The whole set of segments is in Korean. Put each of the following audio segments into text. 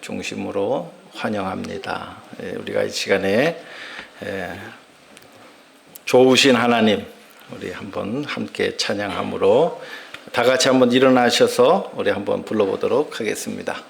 중심으로 환영합니다. 우리가 이 시간에 좋으신 하나님 우리 한번 함께 찬양함으로 다 같이 한번 일어나셔서 우리 한번 불러보도록 하겠습니다.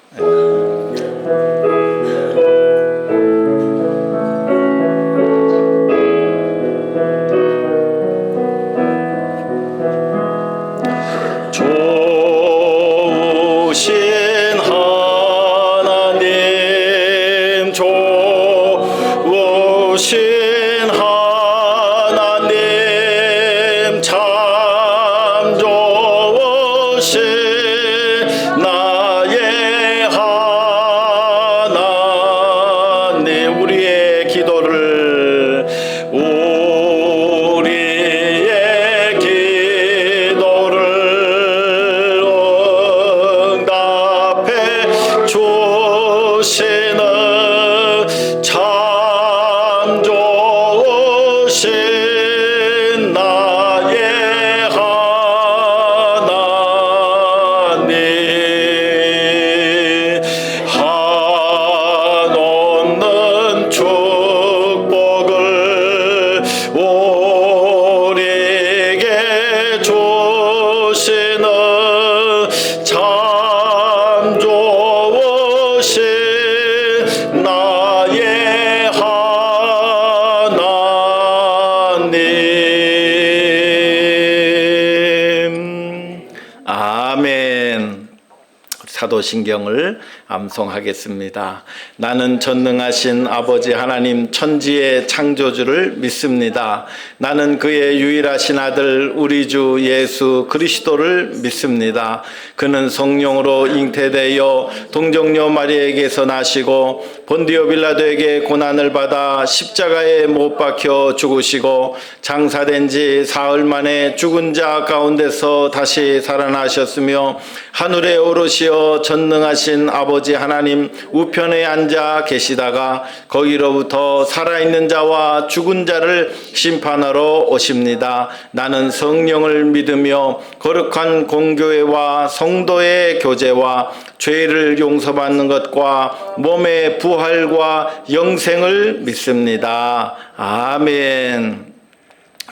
사도신경을 암송하겠습니다. 나는 전능하신 아버지 하나님 천지의 창조주를 믿습니다. 나는 그의 유일하신 아들 우리 주 예수 그리스도를 믿습니다. 그는 성령으로 잉태되어 동정녀 마리아에게서 나시고 본디오 빌라도에게 고난을 받아 십자가에 못 박혀 죽으시고 장사된 지 사흘 만에 죽은 자 가운데서 다시 살아나셨으며 하늘에 오르시어 전능하신 아버지 하나님 우편에 앉아 계시다가 거기로부터 살아있는 자와 죽은 자를 심판하러 오십니다. 나는 성령을 믿으며 거룩한 공교회와 성도의 교제와 죄를 용서받는 것과 몸의 부활과 영생을 믿습니다. 아멘.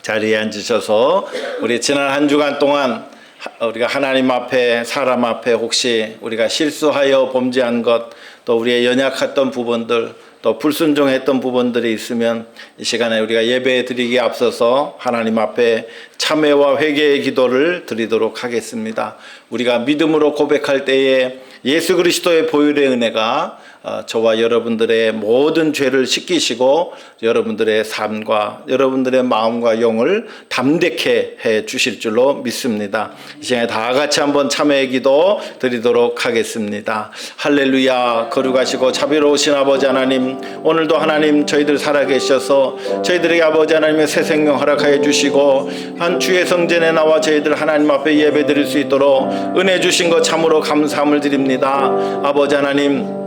자리에 앉으셔서 우리 지난 한 주간 동안 우리가 하나님 앞에 사람 앞에 혹시 우리가 실수하여 범죄한 것 또 우리의 연약했던 부분들 또 불순종했던 부분들이 있으면 이 시간에 우리가 예배 드리기에 앞서서 하나님 앞에 참회와 회개의 기도를 드리도록 하겠습니다. 우리가 믿음으로 고백할 때에 예수 그리스도의 보혈의 은혜가 저와 여러분들의 모든 죄를 씻기시고 여러분들의 삶과 여러분들의 마음과 영을 담대케 해 주실 줄로 믿습니다. 이 시간에 다 같이 한번 참회의 기도 드리도록 하겠습니다. 할렐루야. 거룩하시고 자비로우신 아버지 하나님, 오늘도 하나님 저희들 살아계셔서 저희들에게 아버지 하나님의 새 생명 허락하여 주시고 한 주의 성전에 나와 저희들 하나님 앞에 예배 드릴 수 있도록 은혜 주신 것 참으로 감사함을 드립니다. 아버지 하나님,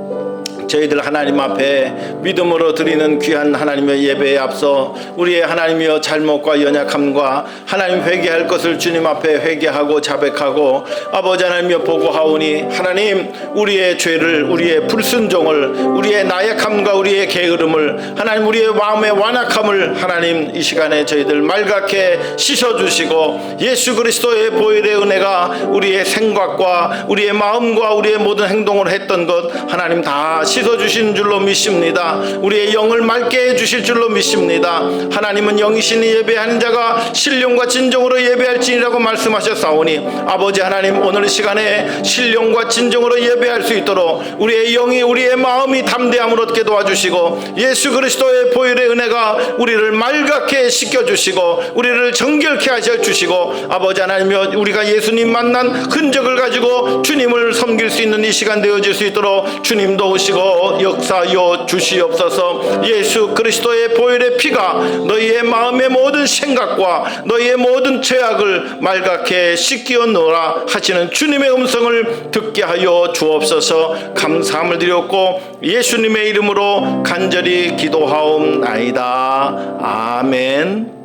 저희들 하나님 앞에 믿음으로 드리는 귀한 하나님의 예배에 앞서 우리의 하나님이여 잘못과 연약함과 하나님 회개할 것을 주님 앞에 회개하고 자백하고 아버지 하나님이여 보고하오니 하나님 우리의 죄를 우리의 불순종을 우리의 나약함과 우리의 게으름을 하나님 우리의 마음의 완악함을 하나님 이 시간에 저희들 말갛게 씻어주시고 예수 그리스도의 보혈의 은혜가 우리의 생각과 우리의 마음과 우리의 모든 행동을 했던 것 하나님 다 씻어주신 줄로 믿습니다. 우리의 영을 맑게 해주실 줄로 믿습니다. 하나님은 영이시니 예배하는 자가 신령과 진정으로 예배할지니라고 말씀하셨사오니 아버지 하나님 오늘 이 시간에 신령과 진정으로 예배할 수 있도록 우리의 영이 우리의 마음이 담대함을 얻게 도와주시고 예수 그리스도의 보혈의 은혜가 우리를 맑게 씻겨주시고 우리를 정결케 하셔 주시고 아버지 하나님이여 우리가 예수님 만난 흔적을 가지고 주님을 섬길 수 있는 이 시간 되어질 수 있도록 주님도 오시고 역사하여 주시옵소서. 예수 그리스도의 보혈의 피가 너희의 마음의 모든 생각과 너희의 모든 죄악을 말갛게 씻겨 놓으라 하시는 주님의 음성을 듣게 하여 주옵소서. 감사함을 드렸고 예수님의 이름으로 간절히 기도하옵나이다. 아멘.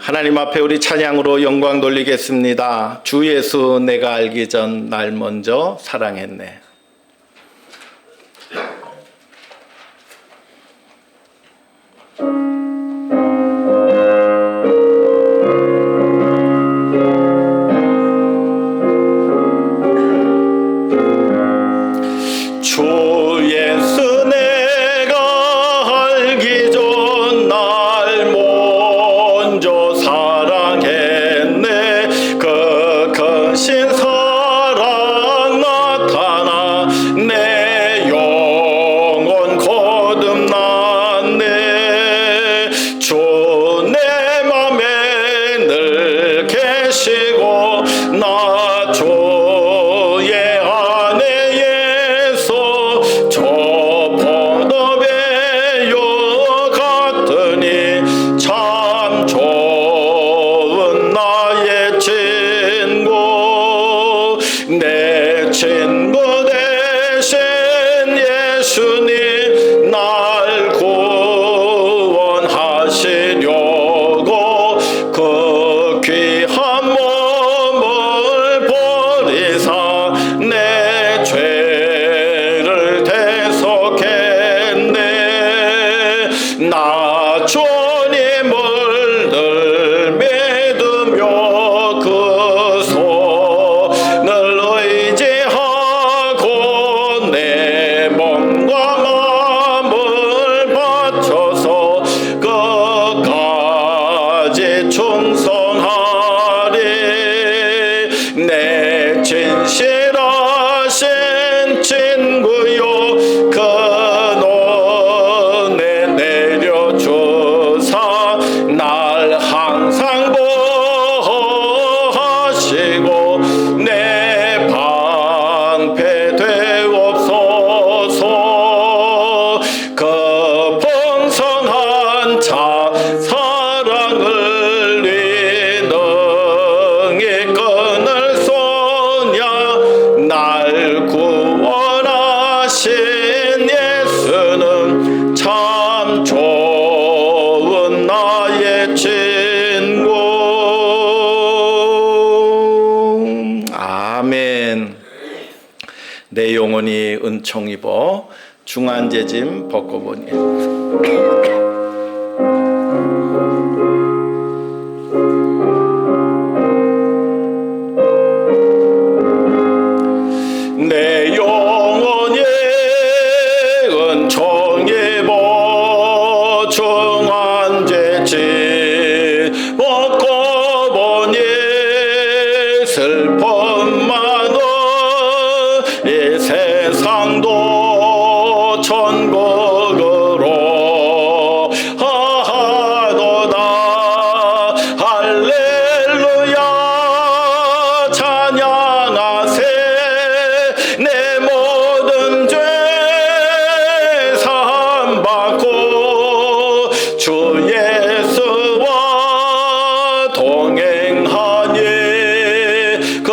하나님 앞에 우리 찬양으로 영광 돌리겠습니다. 주 예수 내가 알기 전 날 먼저 사랑했네. 주 예수 내가 알기 전 날 먼저 사랑했네. 그 크신 사랑 나타나 내 영혼 거듭났네. 주 내 맘에 늘 계시고 나 주의 안에 저 포도배요 같으니 참 좋은 나의 친구. 내 친구 대신 예수님 날 구원하시려고 그 귀한 몸을 버리사 내 죄를 대속했네. 나 주님을 늘 믿으며 그 손을 의지하고 내 몸과 마음을 바쳐서 끝까지 충성하리. 내 진실하신 친구요 그 눈에 내려주사 날 항상 보호하시고 내 방패 되옵소서. 그 풍성한 사랑을 능히 끊을 소냐. 날 구원하신 예수는 참 좋은 나의 친구. 아멘. 내 영혼이 은총 입어 중한제짐 벗고 보니 내 영혼이 은총 입어 중한제짐 벗고 보니 슬픔 많은 이 세상도 천국으로 하도다. 할렐루야 찬양하세. 내 모든 죄 사함받고 주 예수와 동행하니 그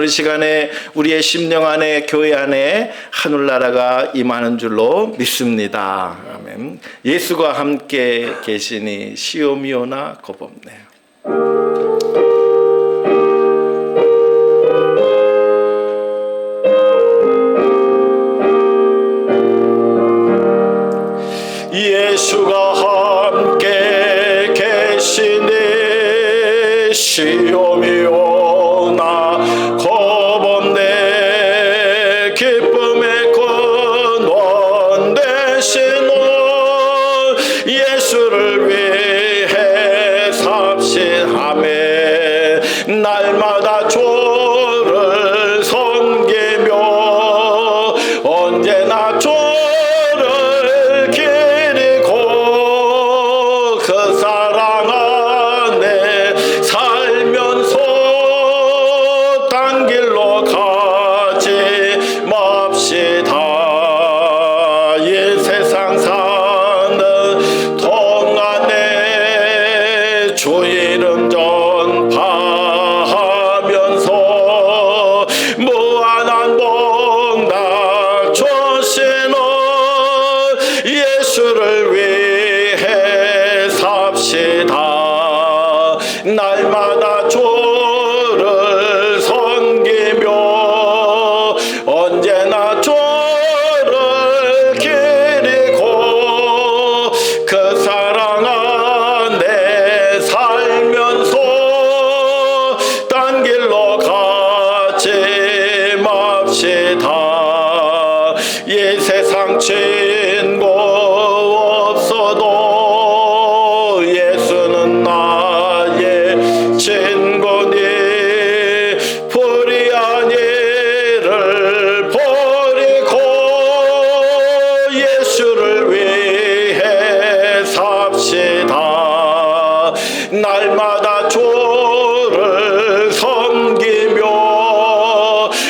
그 시간에 우리의 심령 안에, 교회 안에 하늘나라가 임하는 줄로 믿습니다. 아멘. 예수가 함께 계시니 시오미오나 겁없네. 예수가 함께 계시니 시오미오나 겁없네. 기쁨의 근원 되시는 예수를 위해 삽시하매 날마다 주를 섬기며 언제나 주를 그 사랑 안에 살면서 딴 길로 가지 맙시다. 이 세상 사는 동안에 주 이름 전파하면서 무한한 복락 주시는 예수를 위해 삽시다. 날마다 주를 섬기며 언제나 주를 기리고 그 사랑 안에 살면서 딴 길로 가지 맙시다. 이 세상 친구 없어도 예수는 나의 친구니 불의한 일을 버리고 예수를 위해 삽시다. 날마다 주를 섬기며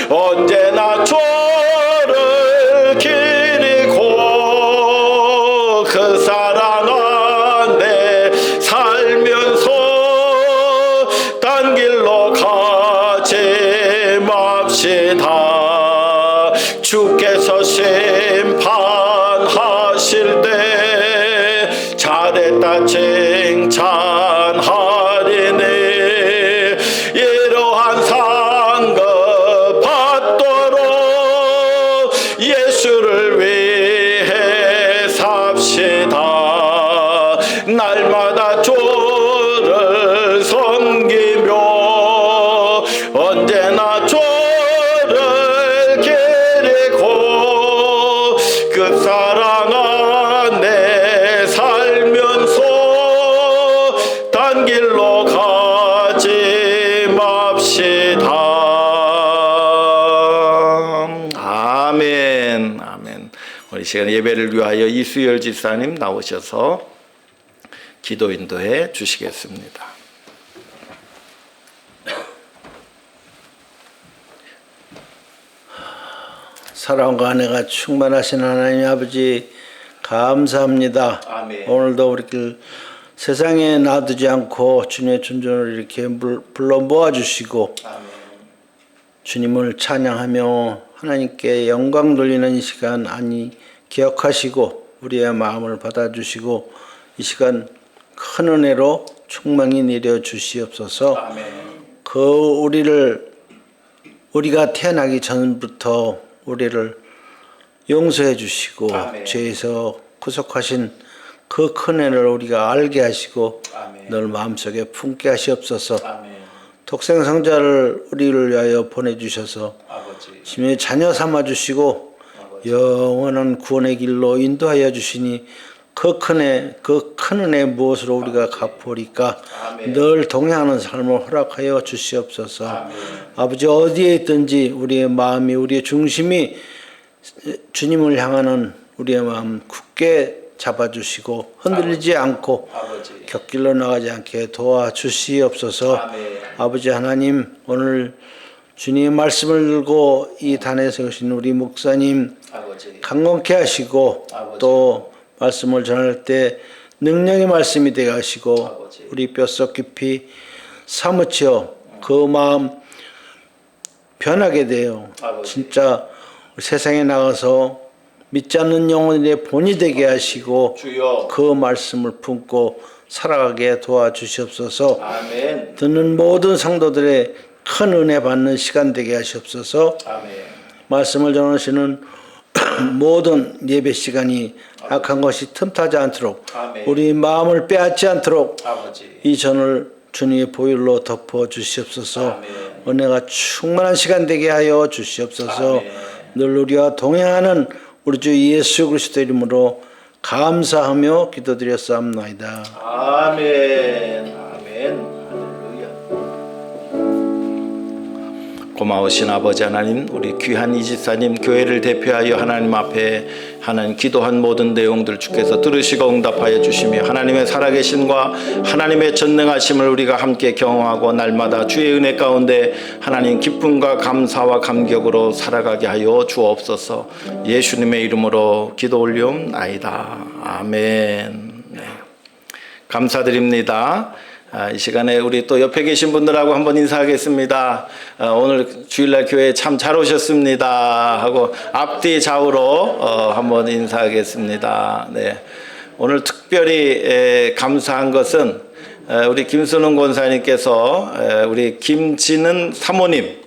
언제나 주를 기리고 그 사랑 안에 살면서 딴 길로 가지 맙시다. 주께서 심판하실 때 잘했다 칭찬하리니 이러한 상급 받도록 예수를 위해 삽시다. 날마다 주를 섬기며 언제나 주를 기리고 그 사랑 안에 살면서 딴 길로 가지 맙시다. 아멘. 아멘. 우리 시간 예배를 위하여 이수열 집사님 나오셔서 기도 인도해 주시겠습니다. 사랑과 은혜가 충만하신 하나님 아버지 감사합니다. 아멘. 오늘도 우리를 세상에 놔두지 않고 주님의 존재를 이렇게 불러 모아주시고 주님을 찬양하며 하나님께 영광 돌리는 이 시간 기억하시고 우리의 마음을 받아주시고 이 시간 큰 은혜로 충만히 내려 주시옵소서. 그 우리가 태어나기 전부터 우리를 용서해 주시고 죄에서 구속하신 그 큰 은혜를 우리가 알게 하시고 늘 마음속에 품게 하시옵소서. 독생성자를 우리를 위하여 보내주셔서 주님의 자녀 삼아주시고 영원한 구원의 길로 인도하여 주시니 그 큰 은혜 무엇으로 우리가 갚으리까. 늘 동행하는 삶을 허락하여 주시옵소서. 아버지 어디에 있든지 우리의 마음이 우리의 중심이 주님을 향하는 우리의 마음 굳게 잡아주시고 흔들리지 않고 곁길로 나가지 않게 도와주시옵소서. 아버지 하나님 오늘 주님의 말씀을 들고 이 단에 세우신 우리 목사님 강건케 하시고 또 말씀을 전할 때 능력의 말씀이 되게 하시고 우리 뼛속 깊이 사무쳐 그 마음 변하게 돼요. 아버지. 진짜 세상에 나가서 믿지 않는 영혼들의 본이 되게 하시고 주여. 그 말씀을 품고 살아가게 도와주시옵소서. 아멘. 듣는 모든 성도들의 큰 은혜 받는 시간 되게 하시옵소서. 아멘. 말씀을 전하시는 모든 예배 시간이 악한 것이 틈타지 않도록 아멘. 우리 마음을 빼앗지 않도록 아버지. 이 전을 주님의 보혈로 덮어 주시옵소서. 아멘. 은혜가 충만한 시간 되게 하여 주시옵소서. 아멘. 늘 우리와 동행하는 우리 주 예수 그리스도 이름으로 감사하며 기도드렸사옵나이다. 아멘. 아멘. 고마우신 아버지 하나님, 우리 귀한 이집사님 교회를 대표하여 하나님 앞에 하나님 기도한 모든 내용들 주께서 들으시고 응답하여 주시며 하나님의 살아계심과 하나님의 전능하심을 우리가 함께 경험하고 날마다 주의 은혜 가운데 하나님 기쁨과 감사와 감격으로 살아가게 하여 주옵소서. 예수님의 이름으로 기도 올리옵나이다. 아멘. 네. 감사드립니다. 이 시간에 우리 또 옆에 계신 분들하고 한번 인사하겠습니다. 오늘 주일날 교회에 참 잘 오셨습니다 하고 앞뒤 좌우로 한번 인사하겠습니다. 네. 오늘 특별히 감사한 것은 우리 김순웅 권사님께서 우리 김진은 사모님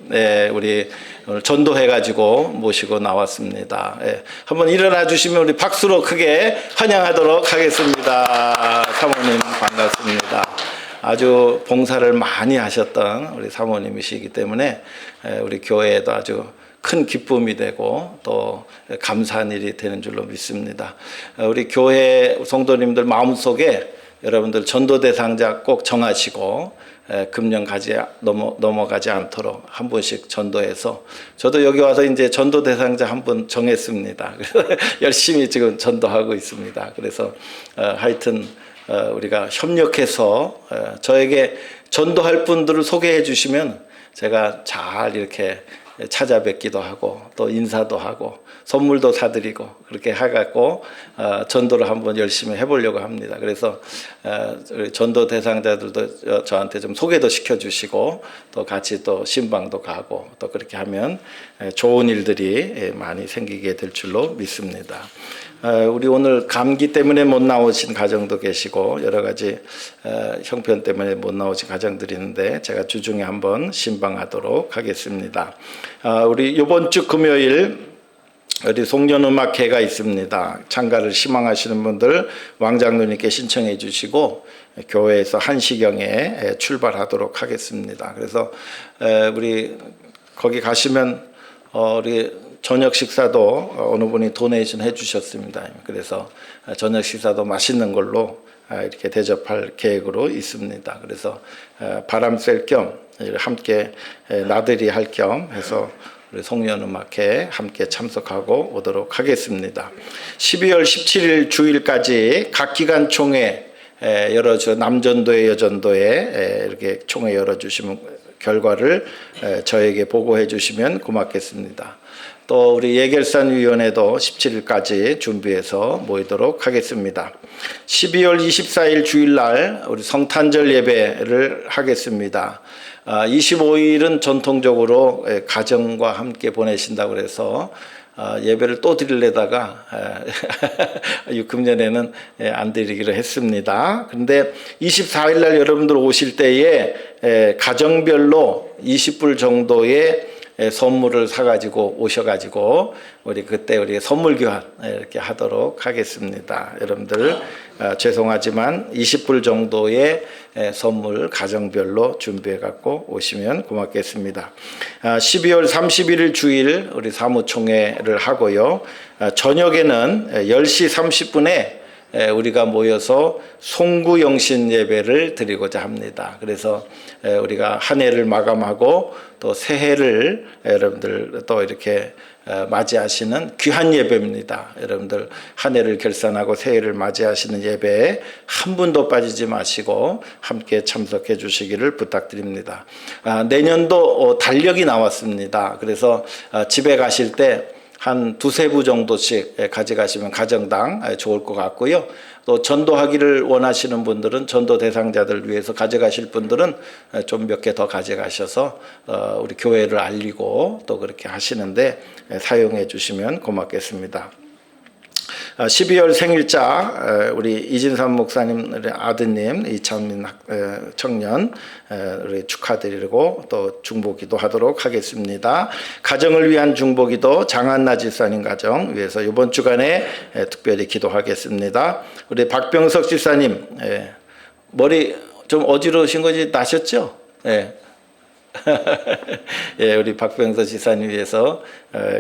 우리 오늘 전도해가지고 모시고 나왔습니다. 한번 일어나 주시면 우리 박수로 크게 환영하도록 하겠습니다. 사모님 반갑습니다. 아주 봉사를 많이 하셨던 우리 사모님이시기 때문에 우리 교회에도 아주 큰 기쁨이 되고 또 감사한 일이 되는 줄로 믿습니다. 우리 교회 성도님들 마음속에 여러분들 전도 대상자 꼭 정하시고 금년 넘어가지 않도록 한 분씩 전도해서 저도 여기 와서 이제 전도 대상자 한 분 정했습니다. 열심히 지금 전도하고 있습니다. 그래서 하여튼 우리가 협력해서 저에게 전도할 분들을 소개해 주시면 제가 잘 이렇게 찾아뵙기도 하고 또 인사도 하고 선물도 사드리고 그렇게 해갖고 전도를 한번 열심히 해보려고 합니다. 그래서 전도 대상자들도 저한테 좀 소개도 시켜주시고 또 같이 또 신방도 가고 또 그렇게 하면 좋은 일들이 많이 생기게 될 줄로 믿습니다. 우리 오늘 감기 때문에 못 나오신 가정도 계시고 여러 가지 형편 때문에 못 나오신 가정들이 있는데 제가 주중에 한번 신방하도록 하겠습니다. 우리 이번 주 금요일 우리 송년음악회가 있습니다. 참가를 희망하시는 분들 왕장로님께 신청해 주시고 교회에서 1시경에 출발하도록 하겠습니다. 그래서 우리 거기 가시면 우리 저녁 식사도 어느 분이 도네이션 해주셨습니다. 그래서 저녁 식사도 맛있는 걸로 이렇게 대접할 계획으로 있습니다. 그래서 바람 쐴 겸 함께 나들이 할 겸 해서 우리 송년음악회 함께 참석하고 오도록 하겠습니다. 12월 17일 주일까지 각 기관 총회 열어줘 남전도회 여전도회 이렇게 총회 열어주시면 결과를 저에게 보고해 주시면 고맙겠습니다. 또 우리 예결산위원회도 17일까지 준비해서 모이도록 하겠습니다. 12월 24일 주일날 우리 성탄절 예배를 하겠습니다. 25일은 전통적으로 가정과 함께 보내신다고 해서 예배를 또 드리려다가 금년에는 안 드리기로 했습니다. 그런데 24일 날 여러분들 오실 때에 가정별로 20불 정도의 선물을 사가지고 오셔가지고 우리 그때 우리 선물 교환 이렇게 하도록 하겠습니다. 여러분들 죄송하지만 20불 정도의 선물 가정별로 준비해갖고 오시면 고맙겠습니다. 12월 31일 주일 우리 사무총회를 하고요. 저녁에는 10시 30분에 우리가 모여서 송구영신 예배를 드리고자 합니다. 그래서 우리가 한 해를 마감하고 또 새해를 여러분들 또 이렇게 맞이하시는 귀한 예배입니다. 여러분들 한 해를 결산하고 새해를 맞이하시는 예배에 한 분도 빠지지 마시고 함께 참석해 주시기를 부탁드립니다. 내년도 달력이 나왔습니다. 그래서 집에 가실 때 한 두세 부 정도씩 가져가시면 가정당 좋을 것 같고요. 또 전도하기를 원하시는 분들은 전도 대상자들 위해서 가져가실 분들은 좀 몇 개 더 가져가셔서 우리 교회를 알리고 또 그렇게 하시는데 사용해 주시면 고맙겠습니다. 12월 생일자 우리 이진삼 목사님 아드님 이창민 청년 우리 축하드리고 또 중보기도 하도록 하겠습니다. 가정을 위한 중보기도 장한나 집사님 가정 위해서 이번 주간에 특별히 기도하겠습니다. 우리 박병석 집사님 머리 좀 어지러우신 거지 나셨죠? 예. 예, 우리 박병서 지사님 위해서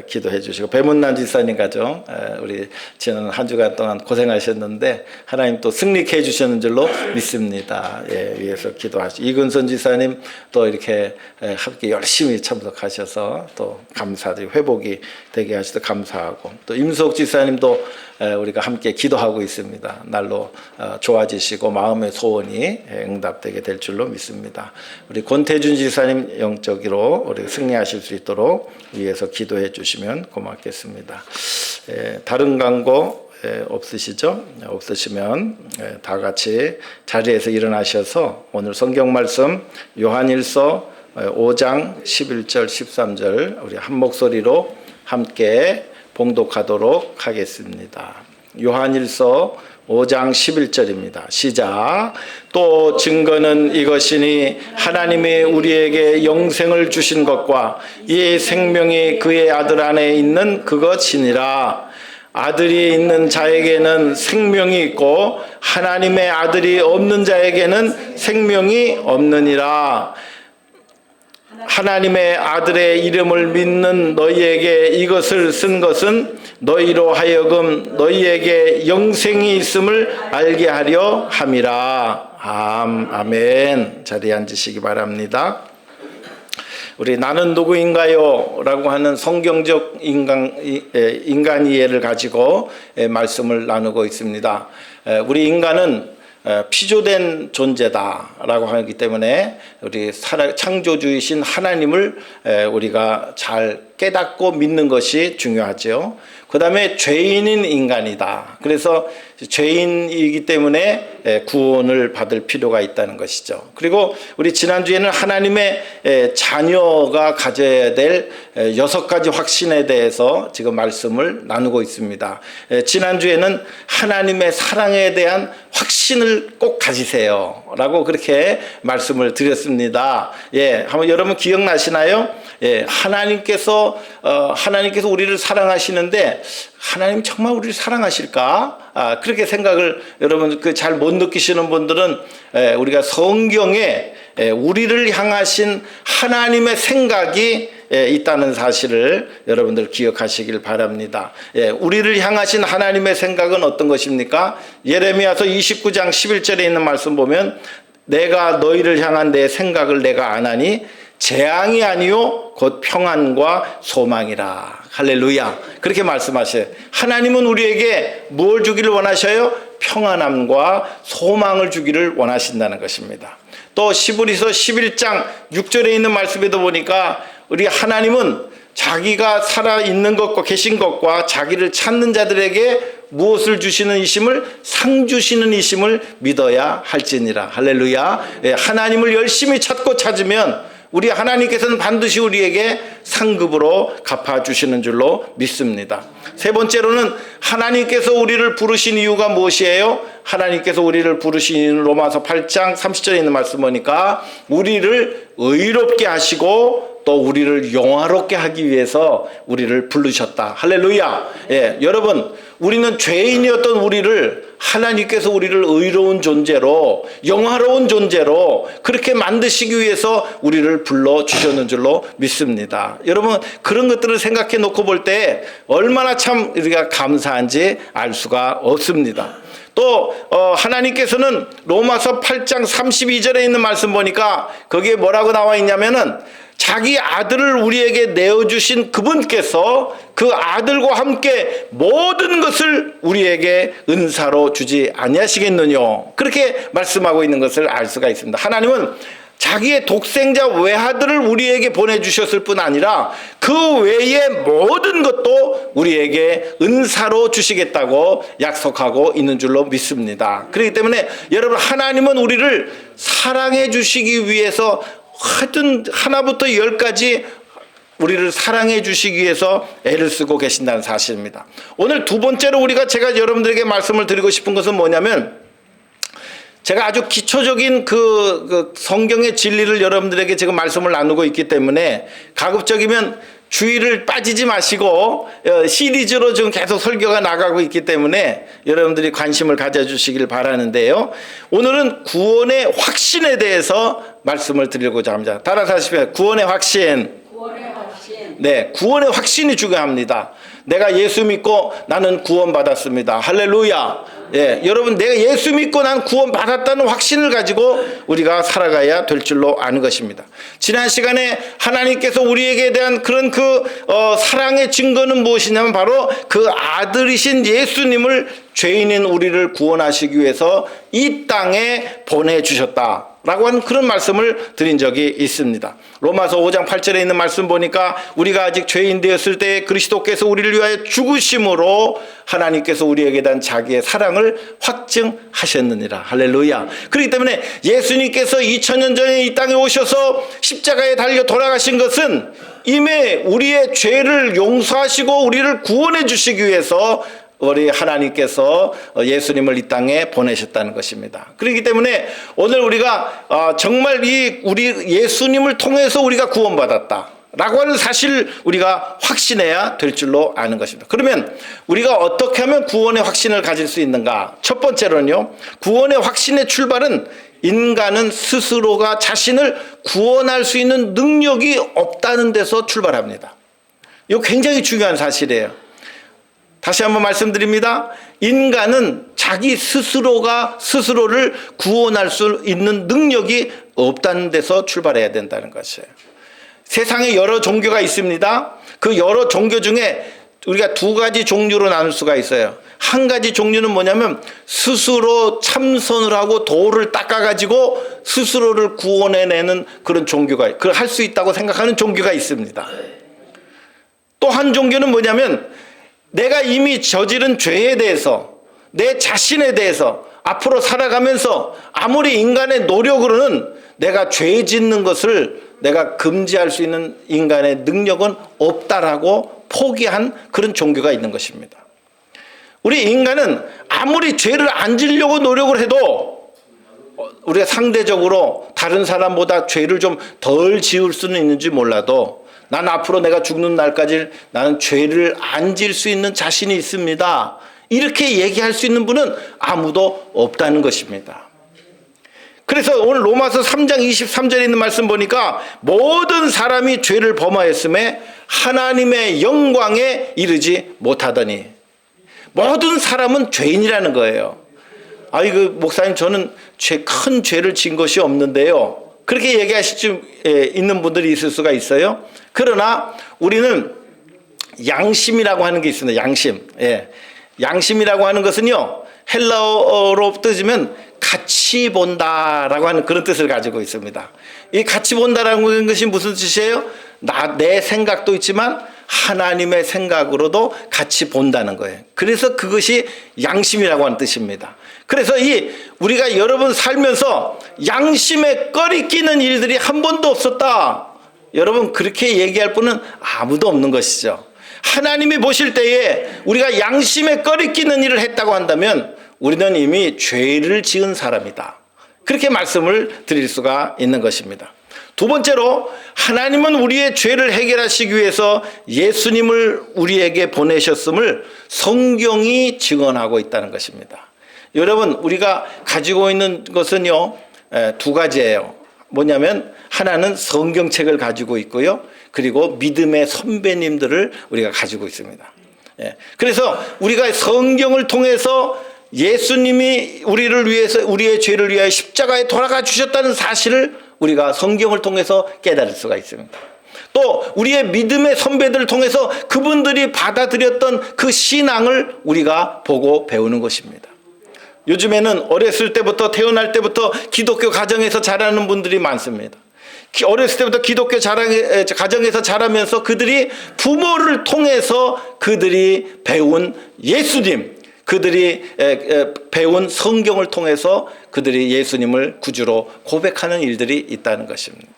기도해 주시고 배문난 지사님 가정 우리 지난 한 주간 동안 고생하셨는데 하나님 또 승리케 해 주셨는 줄로 믿습니다. 예, 위해서 기도하시고 이근선 지사님 또 이렇게 함께 열심히 참석하셔서 또 감사드리고 회복이 되게 하셔서 감사하고 또 임수옥 지사님도 우리가 함께 기도하고 있습니다. 날로 좋아지시고 마음의 소원이 응답되게 될 줄로 믿습니다. 우리 권태준 지사님 영적으로 우리 승리하실 수 있도록 위해서 기도해 주시면 고맙겠습니다. 다른 광고 없으시죠? 없으시면 다 같이 자리에서 일어나셔서 오늘 성경 말씀 요한일서 5장 11절 13절 우리 한 목소리로 함께 봉독하도록 하겠습니다. 요한일서 5장 11절입니다. 시작. 또 증거는 이것이니 하나님이 우리에게 영생을 주신 것과 이 생명이 그의 아들 안에 있는 그것이니라. 아들이 있는 자에게는 생명이 있고 하나님의 아들이 없는 자에게는 생명이 없느니라. 하나님의 아들의 이름을 믿는 너희에게 이것을 쓴 것은 너희로 하여금 너희에게 영생이 있음을 알게 하려 함이라. 아멘. 자리에 앉으시기 바랍니다. 우리 나는 누구인가요? 라고 하는 성경적 인간 이해를 가지고 말씀을 나누고 있습니다. 우리 인간은 피조된 존재다라고 하기 때문에 우리 창조주이신 하나님을 우리가 잘 깨닫고 믿는 것이 중요하죠. 그 다음에 죄인인 인간이다. 그래서 죄인이기 때문에 구원을 받을 필요가 있다는 것이죠. 그리고 우리 지난주에는 하나님의 자녀가 가져야 될 6가지 확신에 대해서 지금 말씀을 나누고 있습니다. 지난주에는 하나님의 사랑에 대한 확신을 꼭 가지세요 라고 그렇게 말씀을 드렸습니다. 예, 한번 여러분 기억나시나요? 예, 하나님께서 우리를 사랑하시는데 하나님 정말 우리를 사랑하실까? 그렇게 생각을 여러분 잘 못 느끼시는 분들은 우리가 성경에 우리를 향하신 하나님의 생각이 있다는 사실을 여러분들 기억하시길 바랍니다. 우리를 향하신 하나님의 생각은 어떤 것입니까? 예레미야서 29장 11절에 있는 말씀 보면 내가 너희를 향한 내 생각을 내가 아나니 재앙이 아니요 곧 평안과 소망이라. 할렐루야. 그렇게 말씀하셔요. 하나님은 우리에게 무엇을 주기를 원하셔요? 평안함과 소망을 주기를 원하신다는 것입니다. 또 시브리서 11장 6절에 있는 말씀에도 보니까 우리 하나님은 자기가 살아있는 것과 계신 것과 자기를 찾는 자들에게 무엇을 주시는 이심을 상 주시는 이심을 믿어야 할지니라. 할렐루야. 하나님을 열심히 찾고 찾으면 우리 하나님께서는 반드시 우리에게 상급으로 갚아주시는 줄로 믿습니다. 세 번째로는 하나님께서 우리를 부르신 이유가 무엇이에요? 하나님께서 우리를 부르신 로마서 8장 30절에 있는 말씀 보니까 우리를 의롭게 하시고 또 우리를 영화롭게 하기 위해서 우리를 부르셨다. 할렐루야. 예, 여러분 우리는 죄인이었던 우리를 하나님께서 우리를 의로운 존재로 영화로운 존재로 그렇게 만드시기 위해서 우리를 불러주셨는 줄로 믿습니다. 여러분 그런 것들을 생각해 놓고 볼 때 얼마나 참 우리가 감사한지 알 수가 없습니다. 또 하나님께서는 로마서 8장 32절에 있는 말씀 보니까 거기에 뭐라고 나와 있냐면은 자기 아들을 우리에게 내어주신 그분께서 그 아들과 함께 모든 것을 우리에게 은사로 주지 아니하시겠느냐 그렇게 말씀하고 있는 것을 알 수가 있습니다. 하나님은 자기의 독생자 외아들을 우리에게 보내주셨을 뿐 아니라 그 외의 모든 것도 우리에게 은사로 주시겠다고 약속하고 있는 줄로 믿습니다. 그렇기 때문에 여러분, 하나님은 우리를 사랑해 주시기 위해서 하여튼 하나부터 열까지 우리를 사랑해 주시기 위해서 애를 쓰고 계신다는 사실입니다. 오늘 두 번째로 제가 여러분들에게 말씀을 드리고 싶은 것은 뭐냐면, 제가 아주 기초적인 그 성경의 진리를 여러분들에게 지금 말씀을 나누고 있기 때문에 가급적이면 주의를 빠지지 마시고 시리즈로 지금 계속 설교가 나가고 있기 때문에 여러분들이 관심을 가져주시길 바라는데요. 오늘은 구원의 확신에 대해서 말씀을 드리고자 합니다. 따라서 하시면 구원의 확신. 네, 구원의 확신이 중요합니다. 내가 예수 믿고 나는 구원받았습니다. 할렐루야. 예, 여러분, 내가 예수 믿고 난 구원받았다는 확신을 가지고 우리가 살아가야 될 줄로 아는 것입니다. 지난 시간에 하나님께서 우리에게 대한 그런 사랑의 증거는 무엇이냐면 바로 그 아들이신 예수님을, 죄인인 우리를 구원하시기 위해서 이 땅에 보내주셨다 라고 하는 그런 말씀을 드린 적이 있습니다. 로마서 5장 8절에 있는 말씀 보니까 우리가 아직 죄인 되었을 때 그리스도께서 우리를 위하여 죽으심으로 하나님께서 우리에게 대한 자기의 사랑을 확증하셨느니라. 할렐루야. 그렇기 때문에 예수님께서 2000년 전에 이 땅에 오셔서 십자가에 달려 돌아가신 것은 이미 우리의 죄를 용서하시고 우리를 구원해 주시기 위해서 우리 하나님께서 예수님을 이 땅에 보내셨다는 것입니다. 그렇기 때문에 오늘 우리가 정말 우리 예수님을 통해서 우리가 구원받았다 라고 하는 사실을 우리가 확신해야 될 줄로 아는 것입니다. 그러면 우리가 어떻게 하면 구원의 확신을 가질 수 있는가? 첫 번째로는요, 구원의 확신의 출발은 인간은 스스로가 자신을 구원할 수 있는 능력이 없다는 데서 출발합니다. 이거 굉장히 중요한 사실이에요. 다시 한번 말씀드립니다. 인간은 자기 스스로가 스스로를 구원할 수 있는 능력이 없다는 데서 출발해야 된다는 것이에요. 세상에 여러 종교가 있습니다. 그 여러 종교 중에 우리가 두 가지 종류로 나눌 수가 있어요. 한 가지 종류는 뭐냐면 스스로 참선을 하고 도를 닦아가지고 스스로를 구원해내는 그런 종교가, 그걸 할 수 있다고 생각하는 종교가 있습니다. 또 한 종교는 뭐냐면 내가 이미 저지른 죄에 대해서, 내 자신에 대해서 앞으로 살아가면서 아무리 인간의 노력으로는 내가 죄 짓는 것을 내가 금지할 수 있는 인간의 능력은 없다라고 포기한 그런 종교가 있는 것입니다. 우리 인간은 아무리 죄를 안 지려고 노력을 해도 우리가 상대적으로 다른 사람보다 죄를 좀 덜 지을 수는 있는지 몰라도 난 앞으로 내가 죽는 날까지 나는 죄를 안 지을 수 있는 자신이 있습니다. 이렇게 얘기할 수 있는 분은 아무도 없다는 것입니다. 그래서 오늘 로마서 3장 23절에 있는 말씀 보니까 모든 사람이 죄를 범하였음에 하나님의 영광에 이르지 못하더니, 모든 사람은 죄인이라는 거예요. 목사님, 저는 큰 죄를 진 것이 없는데요. 그렇게 얘기하실 수 있는 분들이 있을 수가 있어요. 그러나 우리는 양심이라고 하는 게 있습니다. 양심. 예. 양심이라고 하는 것은요, 헬라어로 뜨지면 같이 본다라고 하는 그런 뜻을 가지고 있습니다. 이 같이 본다라는 것이 무슨 뜻이에요? 내 생각도 있지만 하나님의 생각으로도 같이 본다는 거예요. 그래서 그것이 양심이라고 하는 뜻입니다. 그래서 우리가 여러분 살면서 양심에 꺼리끼는 일들이 한 번도 없었다, 여러분 그렇게 얘기할 분은 아무도 없는 것이죠. 하나님이 보실 때에 우리가 양심에 꺼리끼는 일을 했다고 한다면 우리는 이미 죄를 지은 사람이다, 그렇게 말씀을 드릴 수가 있는 것입니다. 두 번째로, 하나님은 우리의 죄를 해결하시기 위해서 예수님을 우리에게 보내셨음을 성경이 증언하고 있다는 것입니다. 여러분, 우리가 가지고 있는 것은요, 두 가지예요. 뭐냐면 하나는 성경책을 가지고 있고요, 그리고 믿음의 선배님들을 우리가 가지고 있습니다. 그래서 우리가 성경을 통해서 예수님이 우리를 위해서, 우리의 죄를 위하여 십자가에 돌아가 주셨다는 사실을 우리가 성경을 통해서 깨달을 수가 있습니다. 또 우리의 믿음의 선배들을 통해서 그분들이 받아들였던 그 신앙을 우리가 보고 배우는 것입니다. 요즘에는 어렸을 때부터 태어날 때부터 기독교 가정에서 자라는 분들이 많습니다. 어렸을 때부터 기독교 가정에서 자라면서 그들이 부모를 통해서 그들이 배운 예수님, 그들이 배운 성경을 통해서 그들이 예수님을 구주로 고백하는 일들이 있다는 것입니다.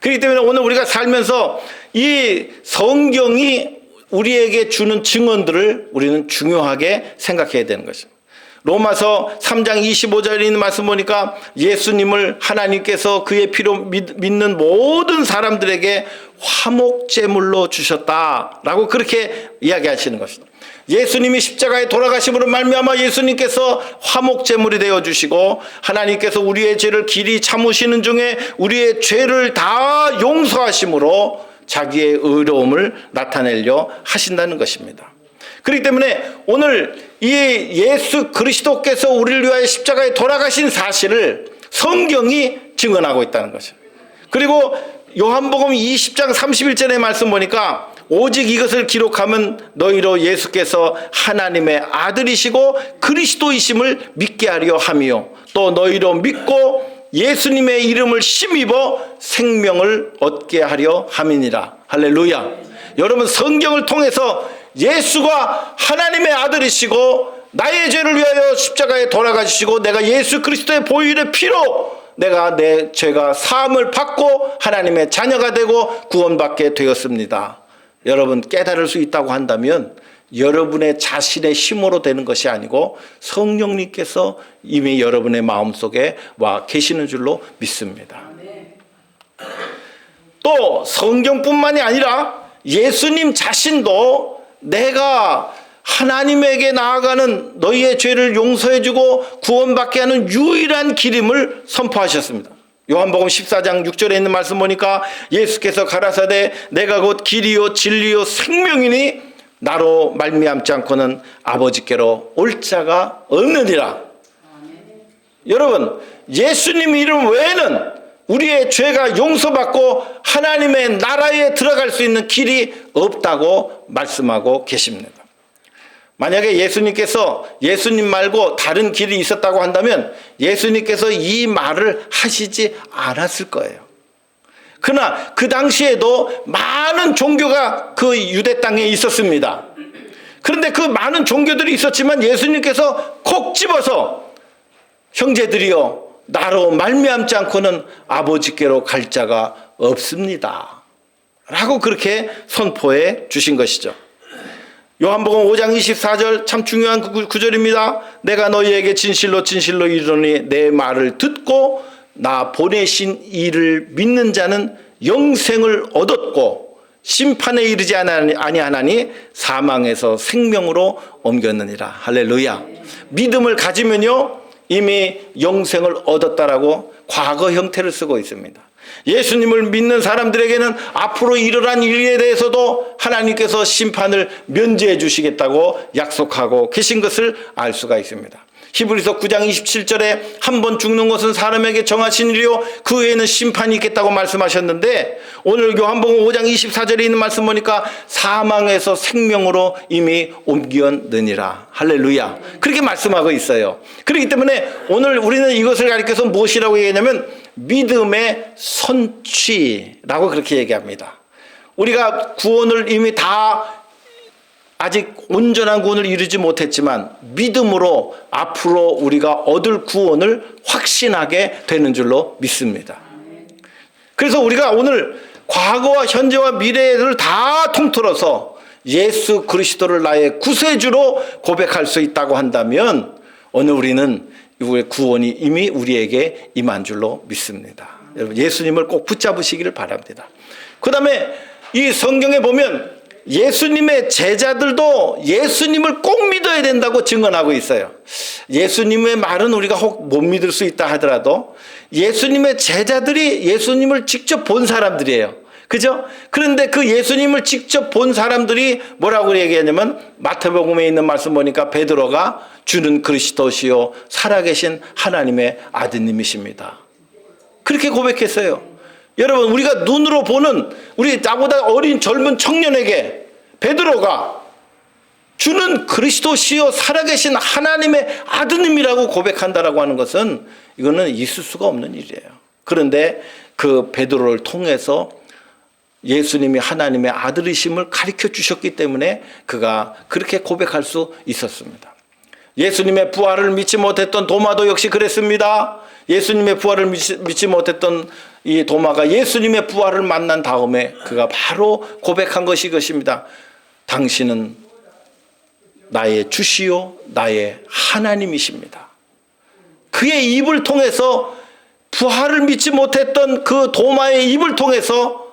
그렇기 때문에 오늘 우리가 살면서 이 성경이 우리에게 주는 증언들을 우리는 중요하게 생각해야 되는 것입니다. 로마서 3장 25절에 있는 말씀 보니까 예수님을 하나님께서 그의 피로 믿는 모든 사람들에게 화목제물로 주셨다라고 그렇게 이야기하시는 것입니다. 예수님이 십자가에 돌아가심으로 말미암아 예수님께서 화목제물이 되어주시고 하나님께서 우리의 죄를 길이 참으시는 중에 우리의 죄를 다 용서하심으로 자기의 의로움을 나타내려 하신다는 것입니다. 그렇기 때문에 오늘 이 예수 그리스도께서 우리를 위하여 십자가에 돌아가신 사실을 성경이 증언하고 있다는 것입니다. 그리고 요한복음 20장 31절의 말씀 보니까 오직 이것을 기록하면 너희로 예수께서 하나님의 아들이시고 그리스도이심을 믿게 하려 함이요 또 너희로 믿고 예수님의 이름을 힘입어 생명을 얻게 하려 함이니라. 할렐루야. 여러분, 성경을 통해서 예수가 하나님의 아들이시고 나의 죄를 위하여 십자가에 돌아가시고 내가 예수 그리스도의 보혈의 피로 내가 내 죄가 사함을 받고 하나님의 자녀가 되고 구원받게 되었습니다. 여러분, 깨달을 수 있다고 한다면 여러분의 자신의 힘으로 되는 것이 아니고 성령님께서 이미 여러분의 마음속에 와 계시는 줄로 믿습니다. 또 성경뿐만이 아니라 예수님 자신도 내가 하나님에게 나아가는 너희의 죄를 용서해주고 구원받게 하는 유일한 길임을 선포하셨습니다. 요한복음 14장 6절에 있는 말씀 보니까 예수께서 가라사대 내가 곧 길이요 진리요 생명이니 나로 말미암지 않고는 아버지께로 올 자가 없느니라. 여러분, 예수님 이름 외에는 우리의 죄가 용서받고 하나님의 나라에 들어갈 수 있는 길이 없다고 말씀하고 계십니다. 만약에 예수님께서 예수님 말고 다른 길이 있었다고 한다면 예수님께서 이 말을 하시지 않았을 거예요. 그러나 그 당시에도 많은 종교가 그 유대 땅에 있었습니다. 그런데 그 많은 종교들이 있었지만 예수님께서 콕 집어서 형제들이여 나로 말미암지 않고는 아버지께로 갈 자가 없습니다 라고 그렇게 선포해 주신 것이죠. 요한복음 5장 24절 참 중요한 구절입니다. 내가 너희에게 진실로 진실로 이르노니 내 말을 듣고 나 보내신 이를 믿는 자는 영생을 얻었고 심판에 이르지 아니하나니 사망에서 생명으로 옮겼느니라. 할렐루야. 믿음을 가지면요 이미 영생을 얻었다라고 과거 형태를 쓰고 있습니다. 예수님을 믿는 사람들에게는 앞으로 일어난 일에 대해서도 하나님께서 심판을 면제해 주시겠다고 약속하고 계신 것을 알 수가 있습니다. 히브리서 9장 27절에 한 번 죽는 것은 사람에게 정하신 일이요 그 외에는 심판이 있겠다고 말씀하셨는데 오늘 요한복음 5장 24절에 있는 말씀 보니까 사망에서 생명으로 이미 옮겼느니라. 할렐루야. 그렇게 말씀하고 있어요. 그렇기 때문에 오늘 우리는 이것을 가리켜서 무엇이라고 얘기하냐면 믿음의 선취라고 그렇게 얘기합니다. 우리가 구원을 이미 다 아직 온전한 구원을 이루지 못했지만 믿음으로 앞으로 우리가 얻을 구원을 확신하게 되는 줄로 믿습니다. 그래서 우리가 오늘 과거와 현재와 미래를 다 통틀어서 예수 그리스도를 나의 구세주로 고백할 수 있다고 한다면 오늘 우리는 구원이 이미 우리에게 임한 줄로 믿습니다. 여러분, 예수님을 꼭 붙잡으시기를 바랍니다. 그 다음에 이 성경에 보면 예수님의 제자들도 예수님을 꼭 믿어야 된다고 증언하고 있어요. 예수님의 말은 우리가 혹 못 믿을 수 있다 하더라도 예수님의 제자들이 예수님을 직접 본 사람들이에요. 그죠? 그런데 그 예수님을 직접 본 사람들이 뭐라고 얘기하냐면 마태복음에 있는 말씀 보니까 베드로가 주는 그리스도시요 살아계신 하나님의 아드님이십니다. 그렇게 고백했어요. 여러분, 우리가 눈으로 보는 우리 나보다 어린 젊은 청년에게 베드로가 주는 그리스도시요 살아계신 하나님의 아드님이라고 고백한다라고 하는 것은 이거는 있을 수가 없는 일이에요. 그런데 그 베드로를 통해서 예수님이 하나님의 아들이심을 가르쳐 주셨기 때문에 그가 그렇게 고백할 수 있었습니다. 예수님의 부활을 믿지 못했던 도마도 역시 그랬습니다. 예수님의 부활을 믿지 못했던 이 도마가 예수님의 부활을 만난 다음에 그가 바로 고백한 것이 이것입니다. 당신은 나의 주시요 나의 하나님이십니다. 그의 입을 통해서 부활을 믿지 못했던 그 도마의 입을 통해서